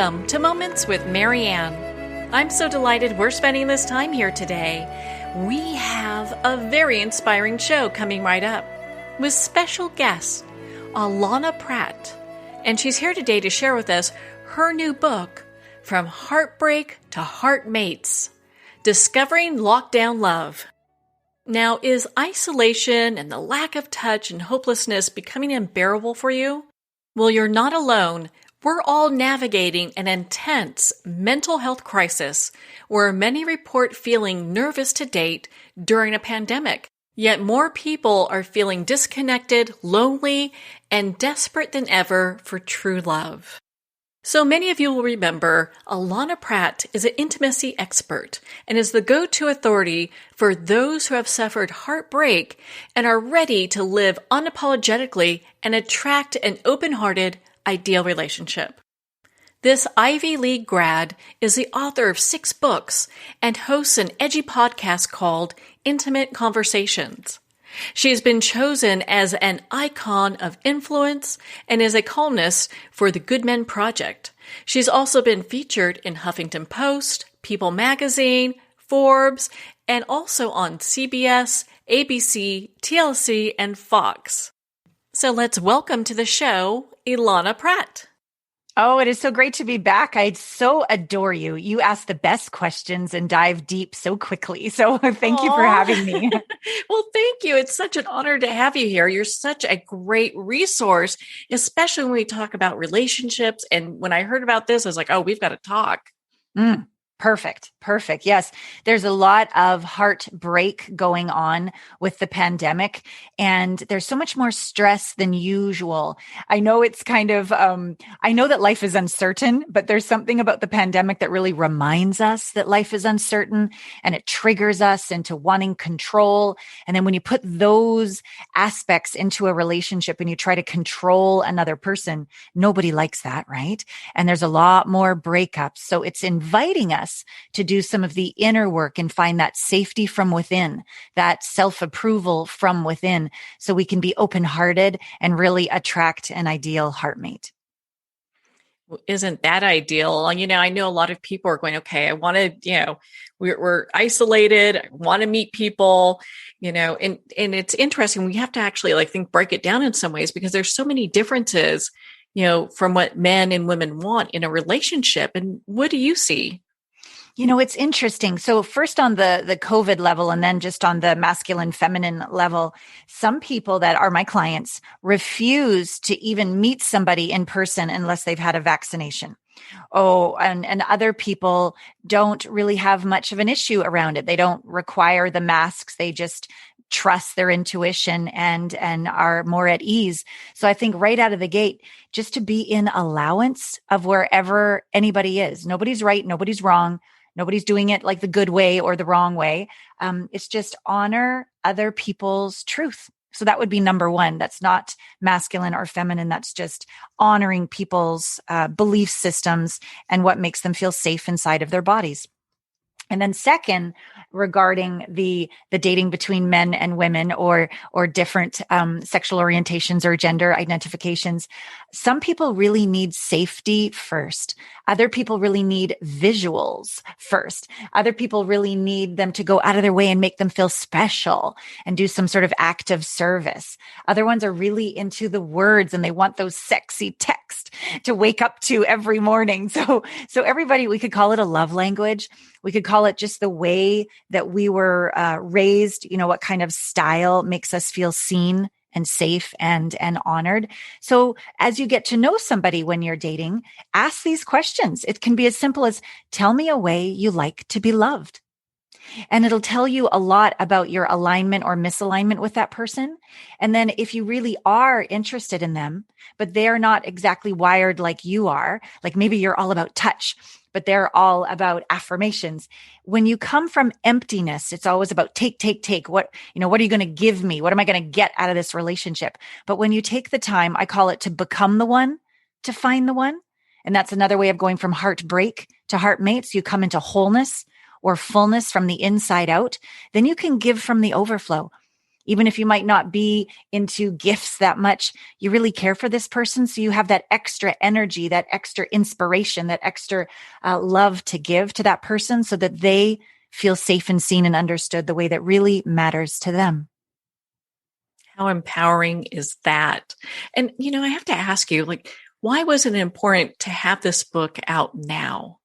Welcome to Moments with Marianne. I'm so delighted we're spending this time here today. We have a very inspiring show coming right up with special guest, Allana Pratt. And she's here today to share with us her new book, From Heartbreak to Heartmates, Discovering Lockdown Love. Now, is isolation and the lack of touch and hopelessness becoming unbearable for you? Well, you're not alone. We're all navigating an intense mental health crisis where many report feeling nervous to date during a pandemic. Yet more people are feeling disconnected, lonely, and desperate than ever for true love. So many of you will remember Allana Pratt is an intimacy expert and is the go-to authority for those who have suffered heartbreak and are ready to live unapologetically and attract an open-hearted, ideal relationship. This Ivy League grad is the author of 6 books and hosts an edgy podcast called Intimate Conversations. She has been chosen as an icon of influence and is a columnist for the Good Men Project. She's also been featured in Huffington Post, People Magazine, Forbes, and also on CBS, ABC, TLC, and Fox. So let's welcome to the show, Allana Pratt. Oh, it is so great to be back. I so adore you. You ask the best questions and dive deep so quickly. So thank you for having me. Well, thank you. It's such an honor to have you here. You're such a great resource, especially when we talk about relationships. And when I heard about this, I was like, oh, we've got to talk. Perfect. Yes. There's a lot of heartbreak going on with the pandemic, and there's so much more stress than usual. I know it's kind of, I know that life is uncertain, but there's something about the pandemic that really reminds us that life is uncertain, and it triggers us into wanting control. And then when you put those aspects into a relationship and you try to control another person, nobody likes that, right? And there's a lot more breakups. So it's inviting us to do some of the inner work and find that safety from within, that self-approval from within, so we can be open-hearted and really attract an ideal heartmate. Well, isn't that ideal? I know a lot of people are going, okay, I want to, we're isolated, I want to meet people, and it's interesting. We have to actually break it down in some ways because there's so many differences, from what men and women want in a relationship. And what do you see? It's interesting. So first on the COVID level, and then just on the masculine feminine level, some people that are my clients refuse to even meet somebody in person unless they've had a vaccination. Oh, and other people don't really have much of an issue around it. They don't require the masks. They just trust their intuition and are more at ease. So I think right out of the gate, just to be in allowance of wherever anybody is. Nobody's right. Nobody's wrong. Nobody's doing it like the good way or the wrong way. It's just honor other people's truth. So that would be number one. That's not masculine or feminine. That's just honoring people's belief systems and what makes them feel safe inside of their bodies. And then second, regarding the dating between men and women or different sexual orientations or gender identifications, some people really need safety first. Other people really need visuals first. Other people really need them to go out of their way and make them feel special and do some sort of act of service. Other ones are really into the words and they want those sexy texts to wake up to every morning. So everybody, we could call it a love language. We could call it just the way that we were raised, what kind of style makes us feel seen and safe and honored. So as you get to know somebody when you're dating, ask these questions. It can be as simple as, tell me a way you like to be loved. And it'll tell you a lot about your alignment or misalignment with that person. And then if you really are interested in them, but they're not exactly wired like you are, like maybe you're all about touch, but they're all about affirmations. When you come from emptiness, it's always about take. What are you going to give me? What am I going to get out of this relationship? But when you take the time, I call it to become the one, to find the one. And that's another way of going from heartbreak to heartmates. You come into wholeness or fullness from the inside out. Then you can give from the overflow. Even if you might not be into gifts that much, you really care for this person. So you have that extra energy, that extra inspiration, that extra love to give to that person so that they feel safe and seen and understood the way that really matters to them. How empowering is that? And, I have to ask you, like, why was it important to have this book out now?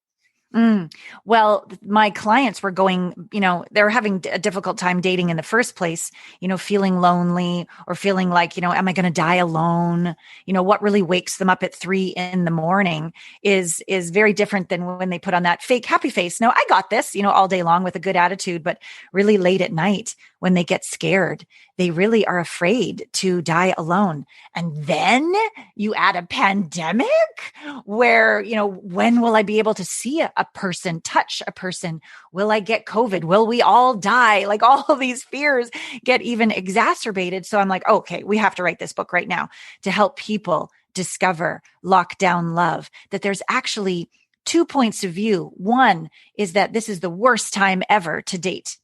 Well, my clients were going, they were having a difficult time dating in the first place, feeling lonely or feeling like, am I going to die alone? What really wakes them up at 3 a.m. is very different than when they put on that fake happy face. No, I got this, all day long with a good attitude, but really late at night when they get scared, they really are afraid to die alone. And then you add a pandemic where, when will I be able to see a person, touch a person? Will I get COVID? Will we all die? Like all of these fears get even exacerbated. So I'm like, okay, we have to write this book right now to help people discover lockdown love, that there's actually 2 points of view. One is that this is the worst time ever to date.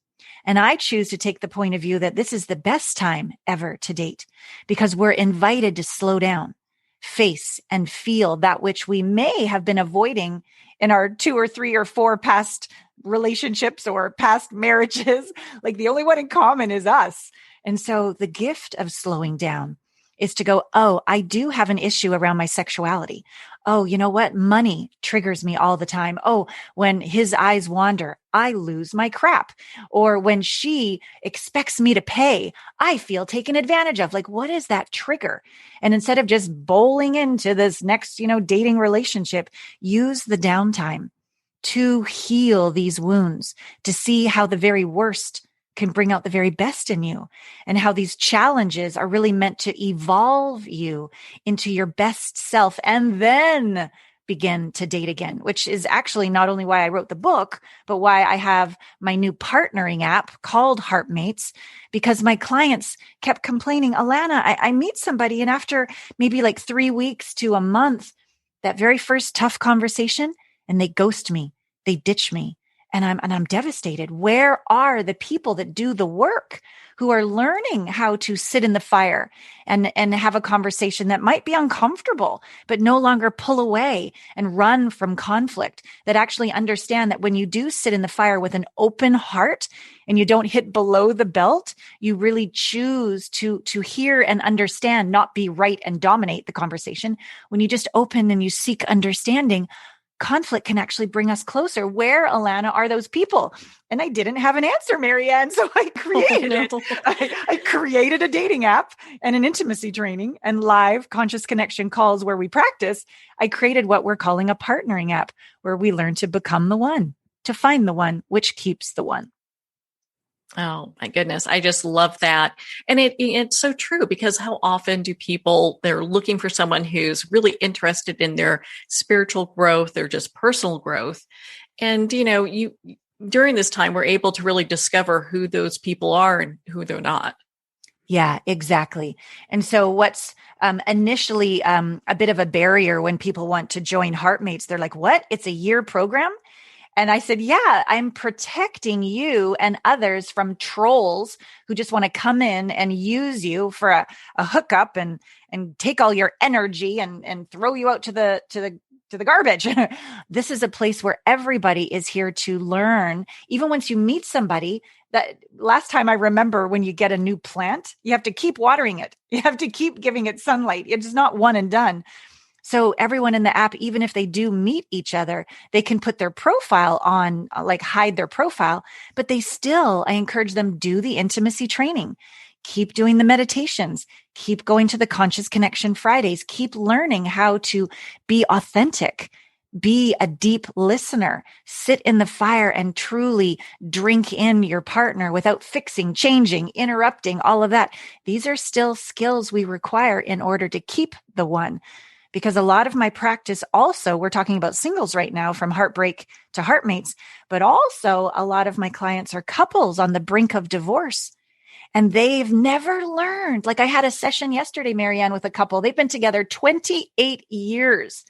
And I choose to take the point of view that this is the best time ever to date because we're invited to slow down, face and feel that which we may have been avoiding in our 2 or 3 or 4 past relationships or past marriages. Like the only one in common is us. And so the gift of slowing down is to go, oh, I do have an issue around my sexuality. Oh, you know what? Money triggers me all the time. Oh, when his eyes wander, I lose my crap. Or when she expects me to pay, I feel taken advantage of. Like, what is that trigger? And instead of just bowling into this next, dating relationship, use the downtime to heal these wounds, to see how the very worst can bring out the very best in you and how these challenges are really meant to evolve you into your best self and then begin to date again, which is actually not only why I wrote the book, but why I have my new partnering app called Heartmates, because my clients kept complaining, Allana, I meet somebody and after maybe like 3 weeks to a month, that very first tough conversation, and they ghost me, they ditch me. And I'm devastated. Where are the people that do the work, who are learning how to sit in the fire and have a conversation that might be uncomfortable, but no longer pull away and run from conflict, that actually understand that when you do sit in the fire with an open heart and you don't hit below the belt, you really choose to hear and understand, not be right and dominate the conversation. When you just open and you seek understanding, conflict can actually bring us closer. Where, Allana, are those people? And I didn't have an answer, Marianne. So I created it. I created a dating app and an intimacy training and live conscious connection calls where we practice. I created what we're calling a partnering app, where we learn to become the one, to find the one, which keeps the one. Oh my goodness. I just love that. And it's so true, because how often do people, they're looking for someone who's really interested in their spiritual growth or just personal growth. And, you during this time, we're able to really discover who those people are and who they're not. Yeah, exactly. And so what's initially a bit of a barrier when people want to join Heartmates, they're like, what? It's a year program? And I said, yeah, I'm protecting you and others from trolls who just want to come in and use you for a hookup and take all your energy and throw you out to the garbage. This is a place where everybody is here to learn. Even once you meet somebody, that last time I remember, when you get a new plant, you have to keep watering it. You have to keep giving it sunlight. It's not one and done. So everyone in the app, even if they do meet each other, they can put their profile on, like hide their profile, but I encourage them, do the intimacy training, keep doing the meditations, keep going to the Conscious Connection Fridays, keep learning how to be authentic, be a deep listener, sit in the fire and truly drink in your partner without fixing, changing, interrupting, all of that. These are still skills we require in order to keep the one. Because a lot of my practice also, we're talking about singles right now, from heartbreak to heartmates, but also a lot of my clients are couples on the brink of divorce. And they've never learned. Like I had a session yesterday, Marianne, with a couple. They've been together 28 years.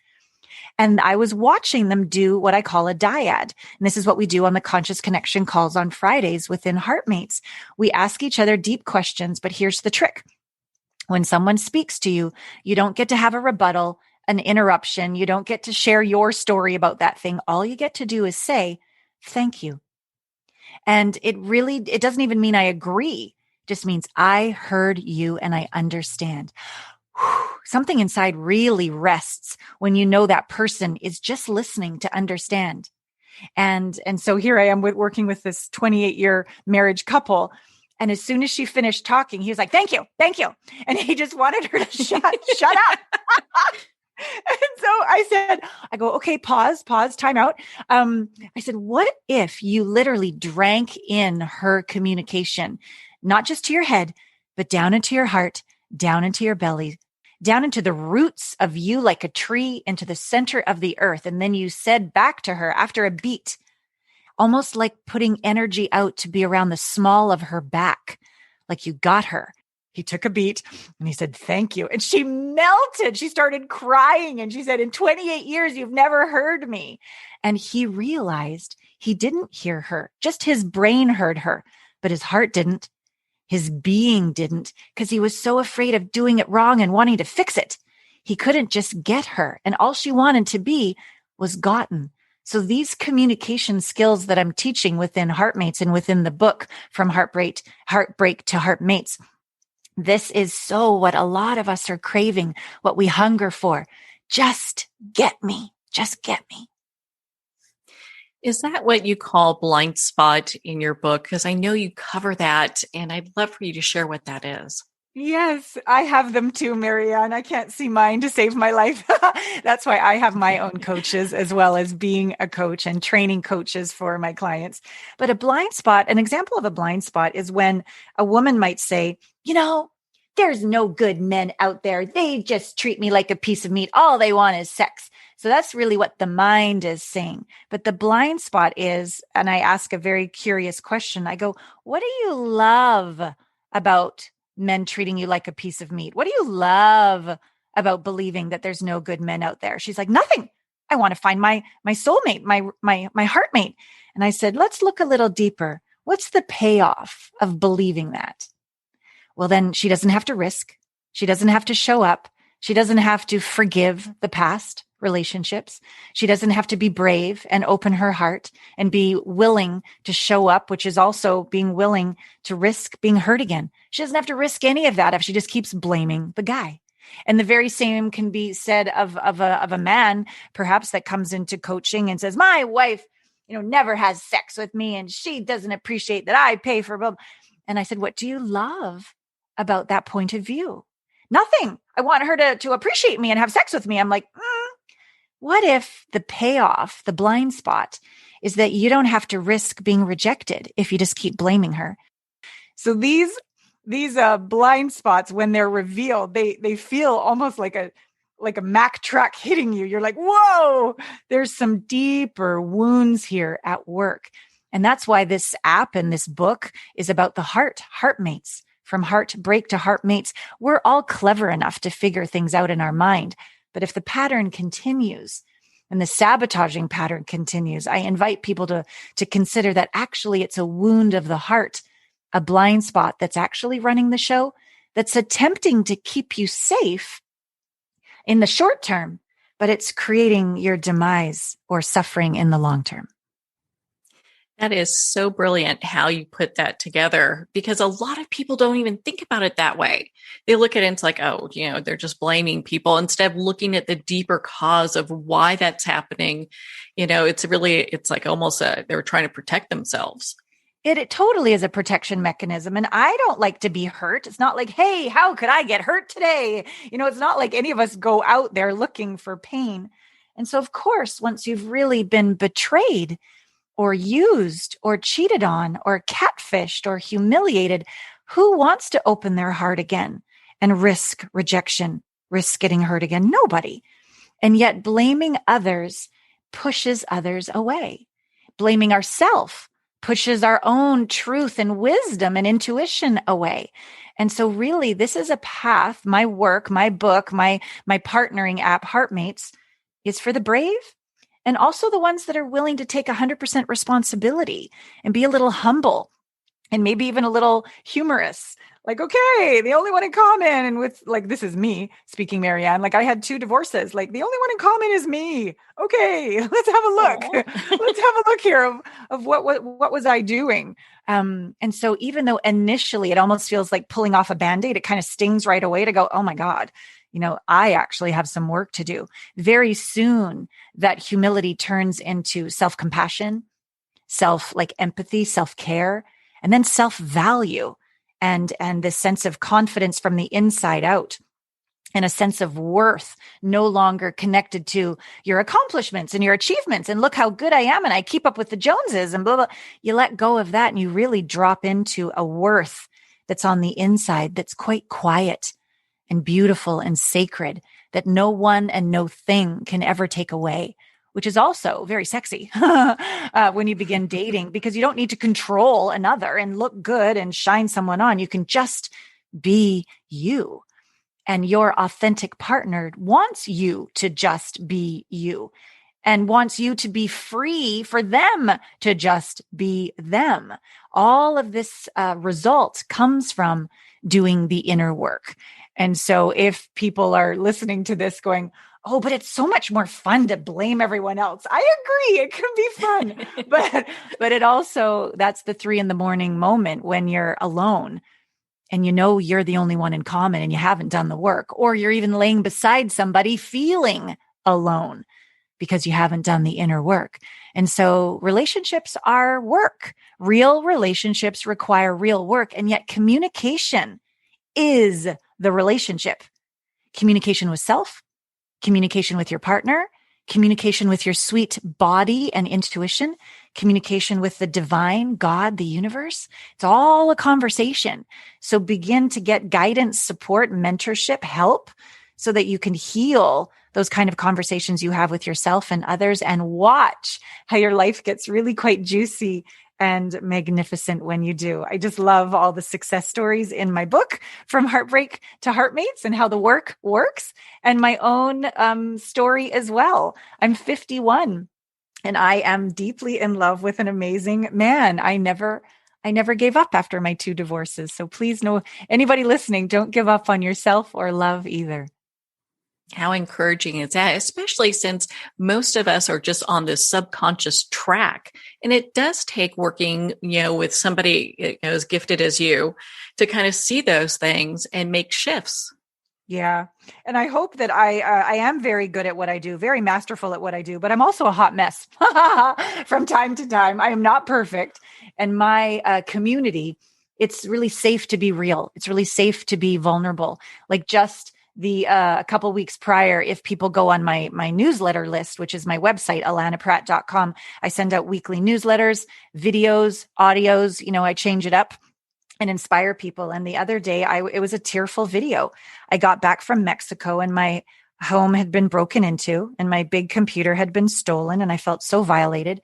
And I was watching them do what I call a dyad. And this is what we do on the Conscious Connection calls on Fridays within Heartmates. We ask each other deep questions, but here's the trick. When someone speaks to you, you don't get to have a rebuttal, an interruption. You don't get to share your story about that thing. All you get to do is say, thank you. And it doesn't even mean I agree. It just means I heard you and I understand. Something inside really rests when you know that person is just listening to understand. And so here I am working with this 28-year marriage couple. And as soon as she finished talking, he was like, thank you. And he just wanted her to shut up. And so I go, okay, pause, time out. I said, what if you literally drank in her communication, not just to your head, but down into your heart, down into your belly, down into the roots of you like a tree, into the center of the earth. And then you said back to her after a beat, almost like putting energy out to be around the small of her back, like you got her. He took a beat and he said, thank you. And she melted. She started crying. And she said, in 28 years, you've never heard me. And he realized he didn't hear her. Just his brain heard her, but his heart didn't. His being didn't, because he was so afraid of doing it wrong and wanting to fix it. He couldn't just get her. And all she wanted to be was gotten. So these communication skills that I'm teaching within Heartmates and within the book From Heartbreak to Heartmates, this is so what a lot of us are craving, what we hunger for. Just get me. Just get me. Is that what you call blind spot in your book? Because I know you cover that, and I'd love for you to share what that is. Yes, I have them too, Marianne. I can't see mine to save my life. That's why I have my own coaches, as well as being a coach and training coaches for my clients. But a blind spot, an example of a blind spot is when a woman might say, there's no good men out there. They just treat me like a piece of meat. All they want is sex. So that's really what the mind is saying. But the blind spot is, and I ask a very curious question. I go, what do you love about men treating you like a piece of meat? What do you love about believing that there's no good men out there? She's like, nothing. I want to find my soulmate, my heartmate. And I said, let's look a little deeper. What's the payoff of believing that? Well, then she doesn't have to risk. She doesn't have to show up. She doesn't have to forgive the past relationships. She doesn't have to be brave and open her heart and be willing to show up, which is also being willing to risk being hurt again. She doesn't have to risk any of that if she just keeps blaming the guy. And the very same can be said of a man, perhaps, that comes into coaching and says, my wife, never has sex with me and she doesn't appreciate that I pay for blah. And I said, what do you love about that point of view? Nothing. I want her to appreciate me and have sex with me. I'm like, what if the payoff, the blind spot, is that you don't have to risk being rejected if you just keep blaming her? So these blind spots, when they're revealed, they feel almost like a Mack truck hitting you. You're like, whoa, there's some deeper wounds here at work. And that's why this app and this book is about the Heartmates. From heartbreak to heartmates. We're all clever enough to figure things out in our mind. But if the pattern continues and the sabotaging pattern continues, I invite people to consider that actually it's a wound of the heart, a blind spot that's actually running the show, that's attempting to keep you safe in the short term, but it's creating your demise or suffering in the long term. That is so brilliant how you put that together, because a lot of people don't even think about it that way. They look at it and it's like, oh, they're just blaming people instead of looking at the deeper cause of why that's happening. It's like almost they're trying to protect themselves. It totally is a protection mechanism. And I don't like to be hurt. It's not like, hey, how could I get hurt today? It's not like any of us go out there looking for pain. And so, of course, once you've really been betrayed or used or cheated on or catfished or humiliated, who wants to open their heart again and risk rejection, risk getting hurt again? Nobody. And yet blaming others pushes others away. Blaming ourselves pushes our own truth and wisdom and intuition away. And so really, this is a path, my work, my book, my partnering app, Heartmates, is for the brave and also the ones that are willing to take 100% responsibility and be a little humble and maybe even a little humorous. Like, okay, the only one in common, and with like, this is me speaking, Marianne. Like, I had 2 divorces. Like, the only one in common is me. Okay, let's have a look. Let's have a look here of what was I doing. And so, even though initially it almost feels like pulling off a Band-Aid, it kind of stings right away to go, oh my God, I actually have some work to do. Very soon, that humility turns into self-compassion, empathy, self-care, and then self-value. And this sense of confidence from the inside out, and a sense of worth, no longer connected to your accomplishments and your achievements. And look how good I am. And I keep up with the Joneses and blah, blah. You let go of that and you really drop into a worth that's on the inside, that's quite quiet and beautiful and sacred, that no one and no thing can ever take away, which is also very sexy when you begin dating, because you don't need to control another and look good and shine someone on. You can just be you. And your authentic partner wants you to just be you and wants you to be free for them to just be them. All of this result comes from doing the inner work. And so if people are listening to this going, oh, but it's so much more fun to blame everyone else. I agree. It can be fun. but it also, that's the 3 a.m. moment when you're alone and you're the only one in common and you haven't done the work, or you're even laying beside somebody feeling alone because you haven't done the inner work. And so relationships are work. Real relationships require real work. And yet communication is the relationship. Communication with self, communication with your partner, communication with your sweet body and intuition, communication with the divine, God, the universe. It's all a conversation. So begin to get guidance, support, mentorship, help so that you can heal those kind of conversations you have with yourself and others, and watch how your life gets really quite juicy and magnificent when you do. I just love all the success stories in my book, From Heartbreak to Heartmates, and how the work works, and my own story as well. I'm 51 and I am deeply in love with an amazing man. I never gave up after my 2 divorces. So please know, anybody listening, don't give up on yourself or love either. How encouraging is that, especially since most of us are just on this subconscious track. And it does take working, with somebody as gifted as you to kind of see those things and make shifts. Yeah. And I hope that I am very good at what I do, very masterful at what I do, but I'm also a hot mess from time to time. I am not perfect. And my community, it's really safe to be real. It's really safe to be vulnerable. Like just a couple weeks prior, if people go on my newsletter list, which is my website, allanapratt.com, I send out weekly newsletters, videos, audios, I change it up and inspire people. And the other day it was a tearful video. I got back from Mexico and my home had been broken into and my big computer had been stolen and I felt so violated.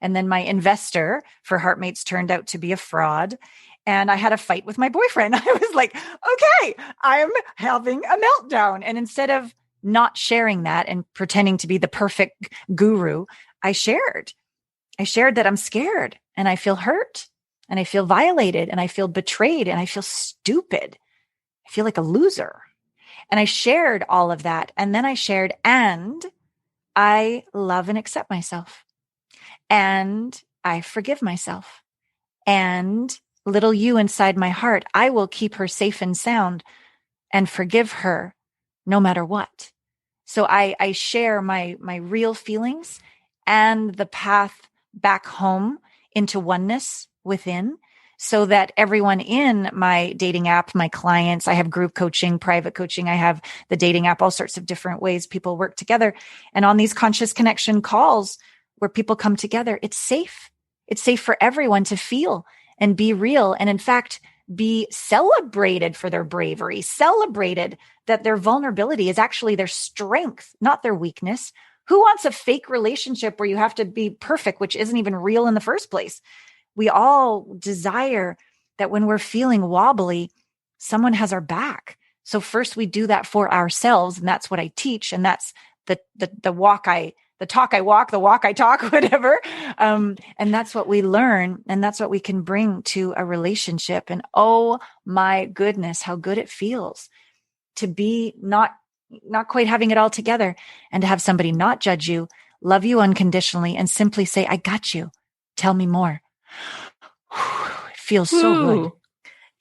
And then my investor for Heartmates turned out to be a fraud. And I had a fight with my boyfriend. I was like, okay, I'm having a meltdown. And instead of not sharing that and pretending to be the perfect guru, I shared that I'm scared and I feel hurt and I feel violated and I feel betrayed and I feel stupid. I feel like a loser. And I shared all of that. And then I shared, and I love and accept myself. And I forgive myself. And little you inside my heart, I will keep her safe and sound and forgive her no matter what. So I share my real feelings and the path back home into oneness within, so that everyone in my dating app, my clients, I have group coaching, private coaching, I have the dating app, all sorts of different ways people work together. And on these conscious connection calls where people come together, it's safe. It's safe for everyone to feel and be real. And in fact, be celebrated for their bravery, celebrated that their vulnerability is actually their strength, not their weakness. Who wants a fake relationship where you have to be perfect, which isn't even real in the first place? We all desire that when we're feeling wobbly, someone has our back. So first we do that for ourselves. And that's what I teach. And that's the talk I walk, the walk I talk, whatever. And that's what we learn. And that's what we can bring to a relationship. And oh my goodness, how good it feels to be not quite having it all together and to have somebody not judge you, love you unconditionally, and simply say, I got you. Tell me more. It feels so good.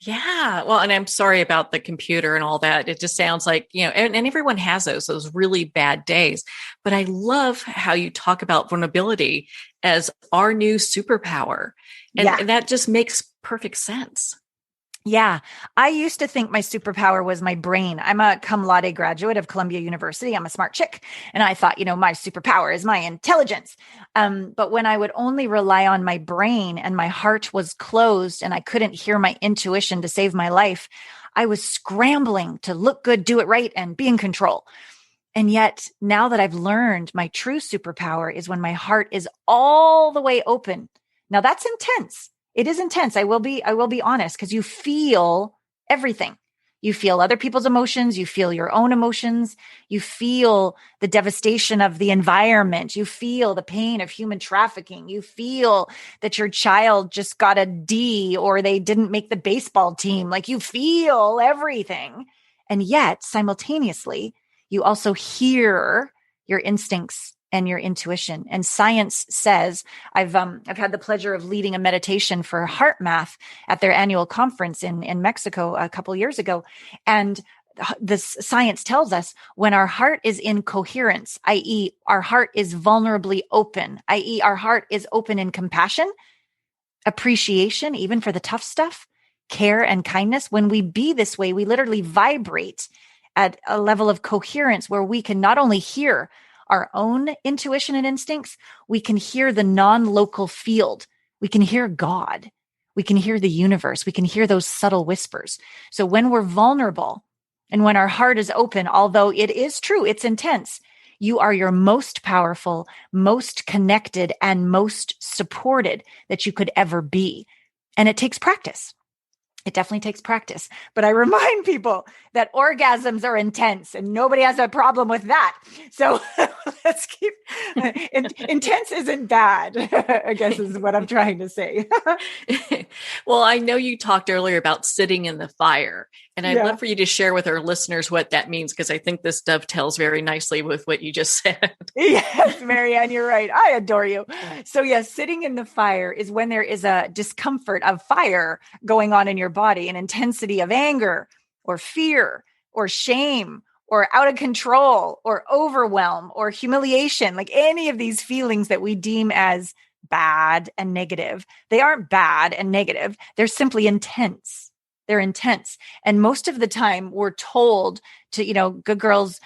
Yeah. Well, and I'm sorry about the computer and all that. It just sounds like, and everyone has those really bad days. But I love how you talk about vulnerability as our new superpower. And that just makes perfect sense. Yeah. I used to think my superpower was my brain. I'm a cum laude graduate of Columbia University. I'm a smart chick. And I thought, my superpower is my intelligence. But when I would only rely on my brain and my heart was closed and I couldn't hear my intuition to save my life, I was scrambling to look good, do it right, and be in control. And yet now that I've learned my true superpower is when my heart is all the way open. Now that's intense. It is intense. I will be honest, because you feel everything. You feel other people's emotions. You feel your own emotions. You feel the devastation of the environment. You feel the pain of human trafficking. You feel that your child just got a D or they didn't make the baseball team. Like, you feel everything. And yet simultaneously, you also hear your instincts and your intuition. And science says, I've had the pleasure of leading a meditation for heart math at their annual conference in Mexico a couple years ago. And this science tells us when our heart is in coherence, i.e. our heart is vulnerably open, i.e. our heart is open in compassion, appreciation, even for the tough stuff, care and kindness. When we be this way, we literally vibrate at a level of coherence where we can not only hear our own intuition and instincts, we can hear the non-local field. We can hear God. We can hear the universe. We can hear those subtle whispers. So when we're vulnerable and when our heart is open, although it is true, it's intense, you are your most powerful, most connected, and most supported that you could ever be. And it takes practice. It definitely takes practice. But I remind people that orgasms are intense and nobody has a problem with that. So let's keep intense isn't bad, I guess is what I'm trying to say. Well, I know you talked earlier about sitting in the fire, and I'd love for you to share with our listeners what that means, because I think this dovetails very nicely with what you just said. Yes, Marianne, you're right. I adore you. So yes, sitting in the fire is when there is a discomfort of fire going on in your body, an intensity of anger or fear or shame or out of control or overwhelm or humiliation, like any of these feelings that we deem as bad and negative. They aren't bad and negative. They're simply intense. They're intense. And most of the time we're told to, good girls,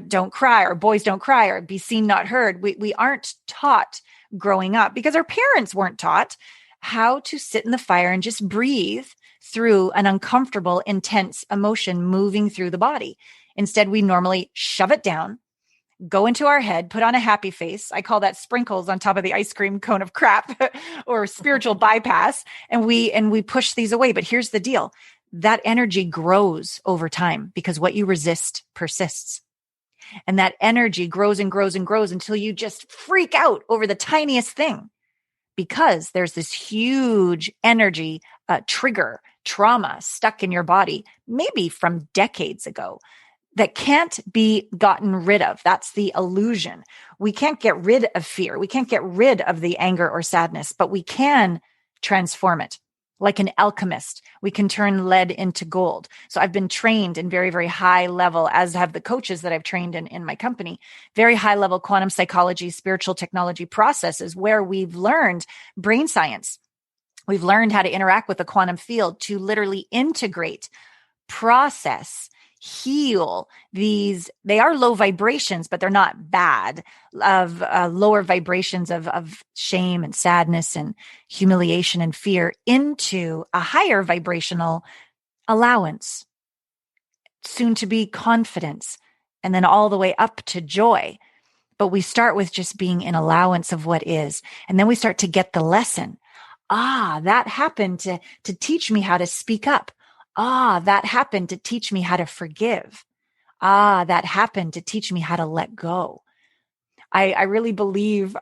don't cry, or boys don't cry, or be seen, not heard. We aren't taught growing up, because our parents weren't taught how to sit in the fire and just breathe through an uncomfortable, intense emotion moving through the body. Instead, we normally shove it down, go into our head, put on a happy face. I call that sprinkles on top of the ice cream cone of crap or spiritual bypass. And we push these away. But here's the deal. That energy grows over time, because what you resist persists. And that energy grows and grows and grows until you just freak out over the tiniest thing, because there's this huge energy trigger, trauma stuck in your body, maybe from decades ago, that can't be gotten rid of. That's the illusion. We can't get rid of fear. We can't get rid of the anger or sadness, but we can transform it. Like an alchemist, we can turn lead into gold. So I've been trained in very, very high level, as have the coaches that I've trained in my company, very high level quantum psychology, spiritual technology processes where we've learned brain science. We've learned how to interact with the quantum field to literally integrate, process, heal these. They are low vibrations, but they're not bad, of lower vibrations of shame and sadness and humiliation and fear, into a higher vibrational allowance, soon to be confidence, and then all the way up to joy. But we start with just being in allowance of what is. And then we start to get the lesson. That happened to teach me how to speak up. That happened to teach me how to forgive. that happened to teach me how to let go. I really believe,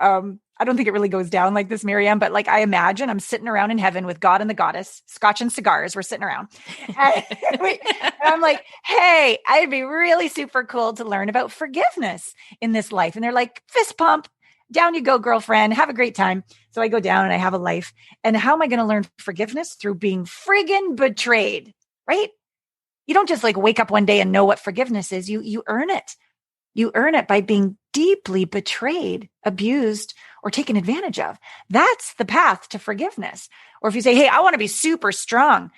I don't think it really goes down like this, Marianne, but like I imagine I'm sitting around in heaven with God and the goddess, scotch and cigars. We're sitting around. And, and I'm like, hey, I'd be really super cool to learn about forgiveness in this life. And they're like, fist pump, down you go, girlfriend. Have a great time. So I go down and I have a life. And how am I going to learn forgiveness? Through being friggin' betrayed, right? You don't just like wake up one day and know what forgiveness is. You earn it. You earn it by being deeply betrayed, abused, or taken advantage of. That's the path to forgiveness. Or if you say, hey, I want to be super strong,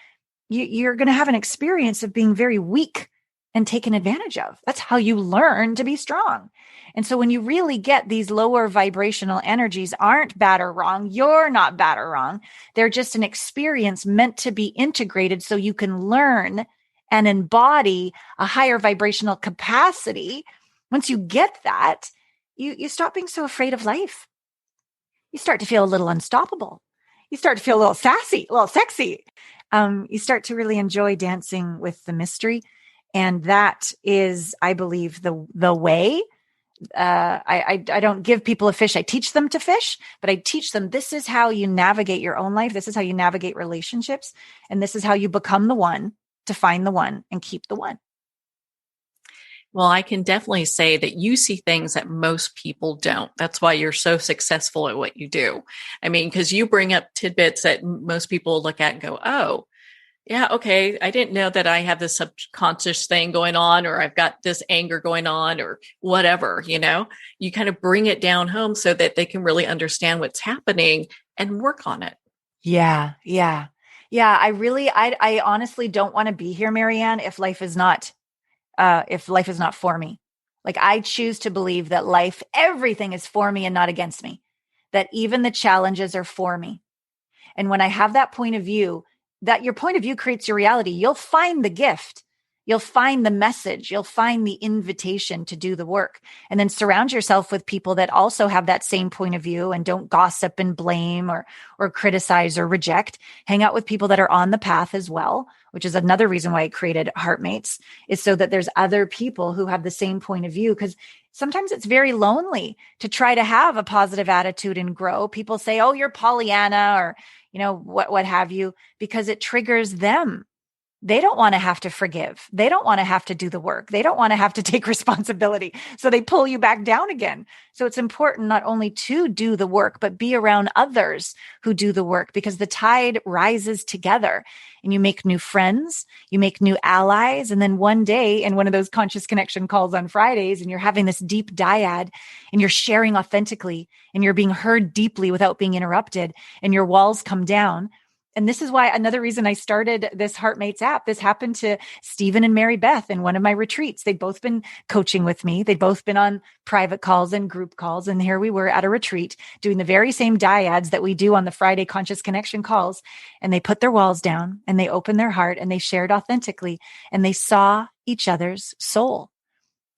you're going to have an experience of being very weak and taken advantage of. That's how you learn to be strong. And so when you really get these lower vibrational energies aren't bad or wrong, you're not bad or wrong. They're just an experience meant to be integrated so you can learn and embody a higher vibrational capacity. Once you get that, you stop being so afraid of life. You start to feel a little unstoppable. You start to feel a little sassy, a little sexy. You start to really enjoy dancing with the mystery. And that is, I believe, the way. I don't give people a fish. I teach them to fish, but I teach them this is how you navigate your own life. This is how you navigate relationships. And this is how you become the one to find the one and keep the one. Well, I can definitely say that you see things that most people don't. That's why you're so successful at what you do. I mean, because you bring up tidbits that most people look at and go, oh, yeah, okay, I didn't know that I have this subconscious thing going on, or I've got this anger going on, or whatever, you kind of bring it down home so that they can really understand what's happening and work on it. Yeah. I honestly don't want to be here, Marianne, if life is not for me. Like I choose to believe that everything is for me and not against me, that even the challenges are for me. And when I have that point of view, that your point of view creates your reality, you'll find the gift. You'll find the message. You'll find the invitation to do the work. And then surround yourself with people that also have that same point of view and don't gossip and blame or criticize or reject. Hang out with people that are on the path as well, which is another reason why I created Heartmates, is so that there's other people who have the same point of view. Because sometimes it's very lonely to try to have a positive attitude and grow. People say, oh, you're Pollyanna, or what have you, because it triggers them. They don't want to have to forgive. They don't want to have to do the work. They don't want to have to take responsibility. So they pull you back down again. So it's important not only to do the work, but be around others who do the work, because the tide rises together and you make new friends, you make new allies. And then one day in one of those conscious connection calls on Fridays, and you're having this deep dyad and you're sharing authentically and you're being heard deeply without being interrupted, and your walls come down. And this is why another reason I started this Heartmates app. This happened to Stephen and Mary Beth in one of my retreats. They'd both been coaching with me. They'd both been on private calls and group calls. And here we were at a retreat doing the very same dyads that we do on the Friday Conscious Connection calls. And they put their walls down and they opened their heart and they shared authentically and they saw each other's soul.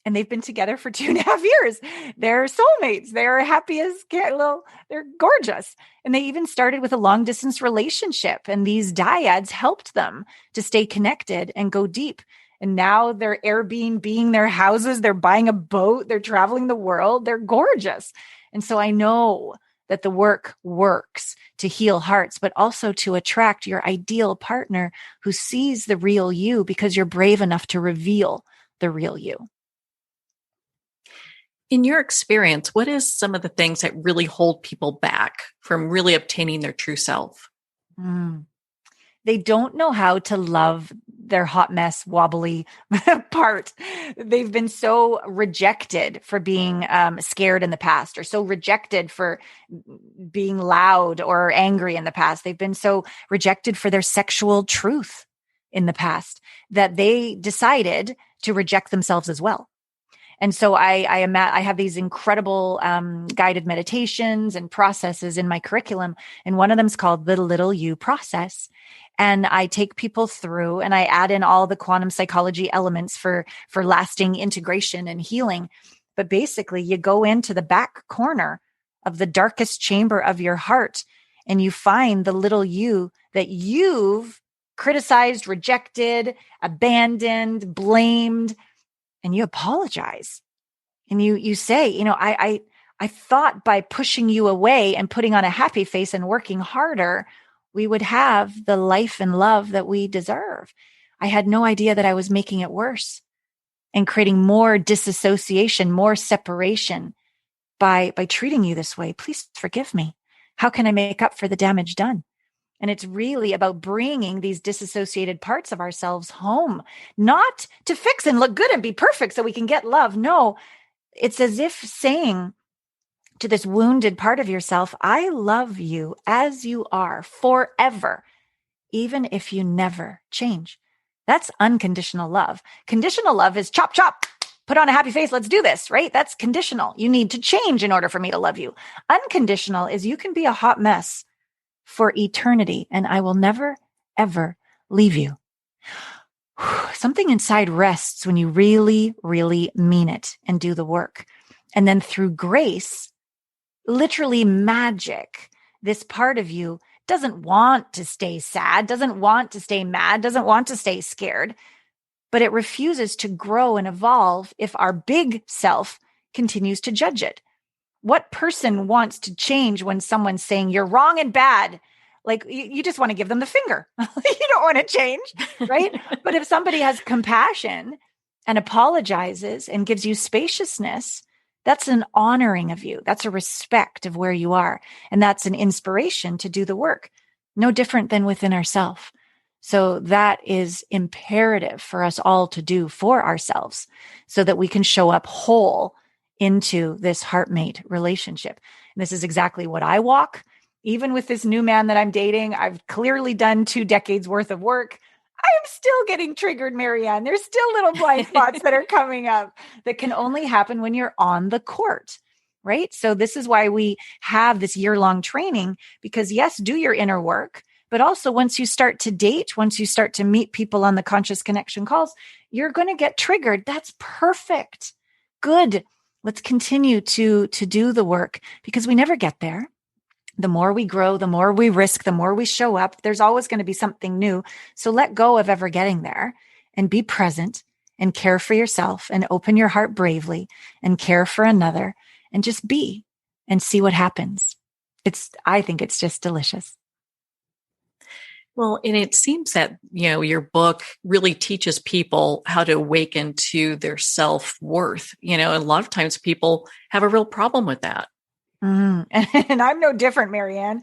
And they've been together for 2.5 years. They're soulmates. They're happy as they're gorgeous. And they even started with a long distance relationship. And these dyads helped them to stay connected and go deep. And now they're Airbnb-ing their houses. They're buying a boat. They're traveling the world. They're gorgeous. And so I know that the work works to heal hearts, but also to attract your ideal partner who sees the real you, because you're brave enough to reveal the real you. In your experience, what is some of the things that really hold people back from really obtaining their true self? They don't know how to love their hot mess, wobbly part. They've been so rejected for being scared in the past, or so rejected for being loud or angry in the past. They've been so rejected for their sexual truth in the past that they decided to reject themselves as well. And so I have these incredible guided meditations and processes in my curriculum. And one of them is called the Little You Process. And I take people through and I add in all the quantum psychology elements for lasting integration and healing. But basically, you go into the back corner of the darkest chamber of your heart and you find the little you that you've criticized, rejected, abandoned, blamed, and you apologize. And you say, I thought by pushing you away and putting on a happy face and working harder, we would have the life and love that we deserve. I had no idea that I was making it worse and creating more disassociation, more separation by treating you this way. Please forgive me. How can I make up for the damage done? And it's really about bringing these disassociated parts of ourselves home, not to fix and look good and be perfect so we can get love. No, it's as if saying to this wounded part of yourself, I love you as you are forever, even if you never change. That's unconditional love. Conditional love is chop, chop, put on a happy face. Let's do this, right? That's conditional. You need to change in order for me to love you. Unconditional is you can be a hot mess for eternity and I will never, ever leave you. Something inside rests when you really, really mean it and do the work. And then through grace, literally magic, this part of you doesn't want to stay sad, doesn't want to stay mad, doesn't want to stay scared, but it refuses to grow and evolve if our big self continues to judge it. What person wants to change when someone's saying you're wrong and bad? Like you just want to give them the finger. You don't want to change, right? But if somebody has compassion and apologizes and gives you spaciousness, that's an honoring of you. That's a respect of where you are. And that's an inspiration to do the work. No different than within ourselves. So that is imperative for us all to do for ourselves so that we can show up whole into this heartmate relationship. And this is exactly what I walk. Even with this new man that I'm dating, I've clearly done 2 decades worth of work. I am still getting triggered, Marianne. There's still little blind spots that are coming up that can only happen when you're on the court, right? So this is why we have this year-long training, because yes, do your inner work, but also once you start to date, once you start to meet people on the conscious connection calls, you're going to get triggered. That's perfect. Good. Let's continue to do the work because we never get there. The more we grow, the more we risk, the more we show up, there's always going to be something new. So let go of ever getting there and be present and care for yourself and open your heart bravely and care for another and just be and see what happens. I think it's just delicious. Well, and it seems that, your book really teaches people how to awaken to their self-worth. A lot of times people have a real problem with that. And I'm no different, Marianne.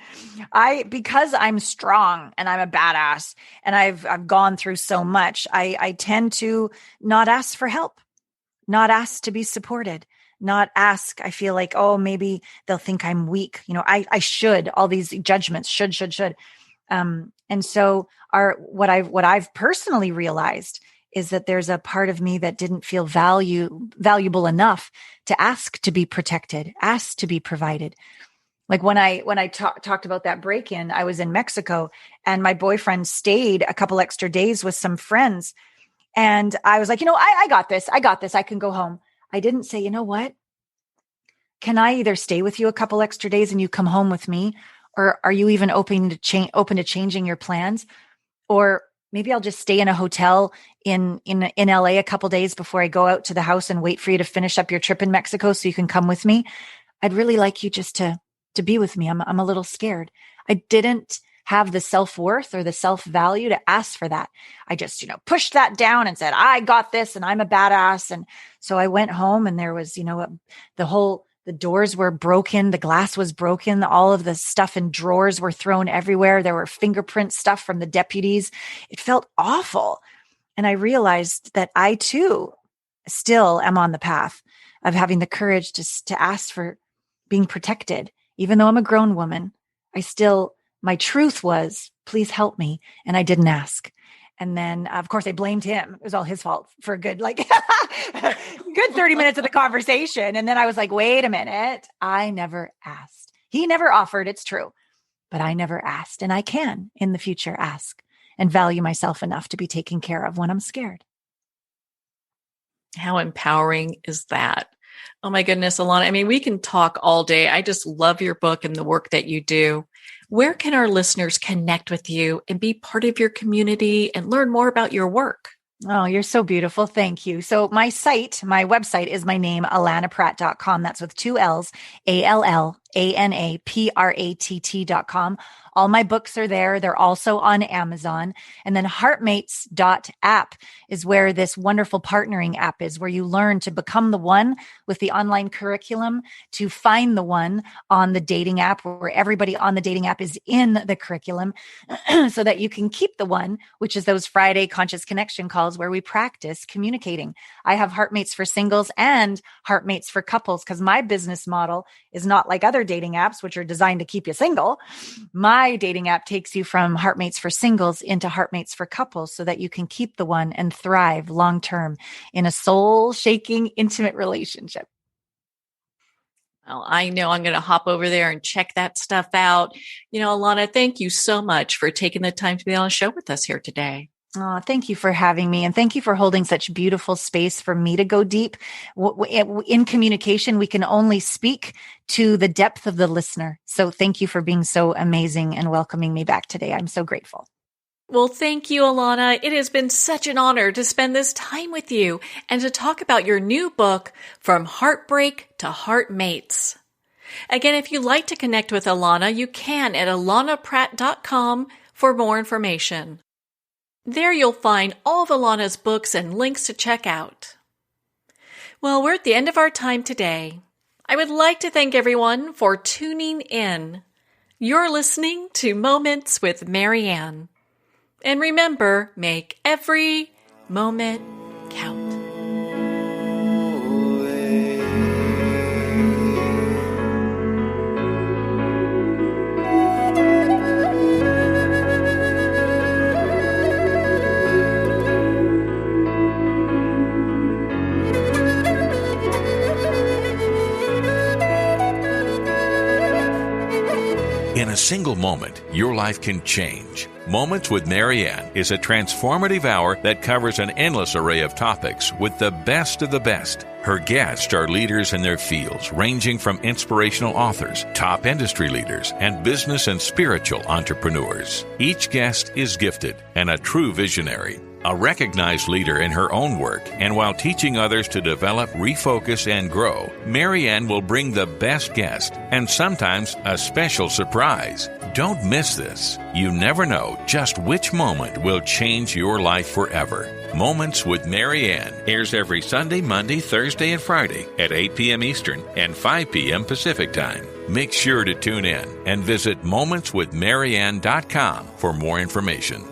Because I'm strong and I'm a badass and I've gone through so much, I tend to not ask for help, not ask to be supported, not ask. I feel like, oh, maybe they'll think I'm weak. I should, all these judgments, should. And so what I've personally realized is that there's a part of me that didn't feel valuable enough to ask to be protected, ask to be provided. Like when I talked about that break-in, I was in Mexico and my boyfriend stayed a couple extra days with some friends. And I was like, I got this. I can go home. I didn't say, you know what? Can I either stay with you a couple extra days and you come home with me? Or are you even open to changing your plans? Or maybe I'll just stay in a hotel in LA a couple days before I go out to the house and wait for you to finish up your trip in Mexico so you can come with me. I'd really like you just to be with me. I'm a little scared. I didn't have the self-worth or the self-value to ask for that. I just, pushed that down and said, I got this and I'm a badass. And so I went home and there was, the doors were broken. The glass was broken. All of the stuff in drawers were thrown everywhere. There were fingerprint stuff from the deputies. It felt awful. And I realized that I too still am on the path of having the courage to ask for being protected. Even though I'm a grown woman, my truth was, please help me. And I didn't ask. And then, of course, I blamed him. It was all his fault for a good 30 minutes of the conversation. And then I was like, wait a minute. I never asked. He never offered. It's true. But I never asked. And I can in the future ask and value myself enough to be taken care of when I'm scared. How empowering is that? Oh my goodness, Allana. I mean, we can talk all day. I just love your book and the work that you do. Where can our listeners connect with you and be part of your community and learn more about your work? Oh, you're so beautiful. Thank you. So my website is my name, allanapratt.com. That's with two L's, ALLANAPRATT.com. All my books are there. They're also on Amazon. And then heartmates.app is where this wonderful partnering app is, where you learn to become the one with the online curriculum, to find the one on the dating app, where everybody on the dating app is in the curriculum, so that you can keep the one, which is those Friday conscious connection calls where we practice communicating. I have Heartmates for singles and Heartmates for couples, because my business model is not like other dating apps, which are designed to keep you single. My dating app takes you from Heartmates for singles into Heartmates for couples, so that you can keep the one and thrive long-term in a soul-shaking, intimate relationship. Well, I know I'm going to hop over there and check that stuff out. Allana, thank you so much for taking the time to be on the show with us here today. Oh, thank you for having me. And thank you for holding such beautiful space for me to go deep. In communication, we can only speak to the depth of the listener. So thank you for being so amazing and welcoming me back today. I'm so grateful. Well, thank you, Allana. It has been such an honor to spend this time with you and to talk about your new book, From Heartbreak to Heartmates. Again, if you'd like to connect with Allana, you can at allanapratt.com for more information. There you'll find all of Allana's books and links to check out. Well, we're at the end of our time today. I would like to thank everyone for tuning in. You're listening to Moments with Marianne. And remember, make every moment count. In a single moment, your life can change. Moments with Marianne is a transformative hour that covers an endless array of topics with the best of the best. Her guests are leaders in their fields, ranging from inspirational authors, top industry leaders, and business and spiritual entrepreneurs. Each guest is gifted and a true visionary, a recognized leader in her own work, and while teaching others to develop, refocus, and grow, Marianne will bring the best guest and sometimes a special surprise. Don't miss this. You never know just which moment will change your life forever. Moments with Marianne airs every Sunday, Monday, Thursday, and Friday at 8 p.m. Eastern and 5 p.m. Pacific Time. Make sure to tune in and visit momentswithmarianne.com for more information.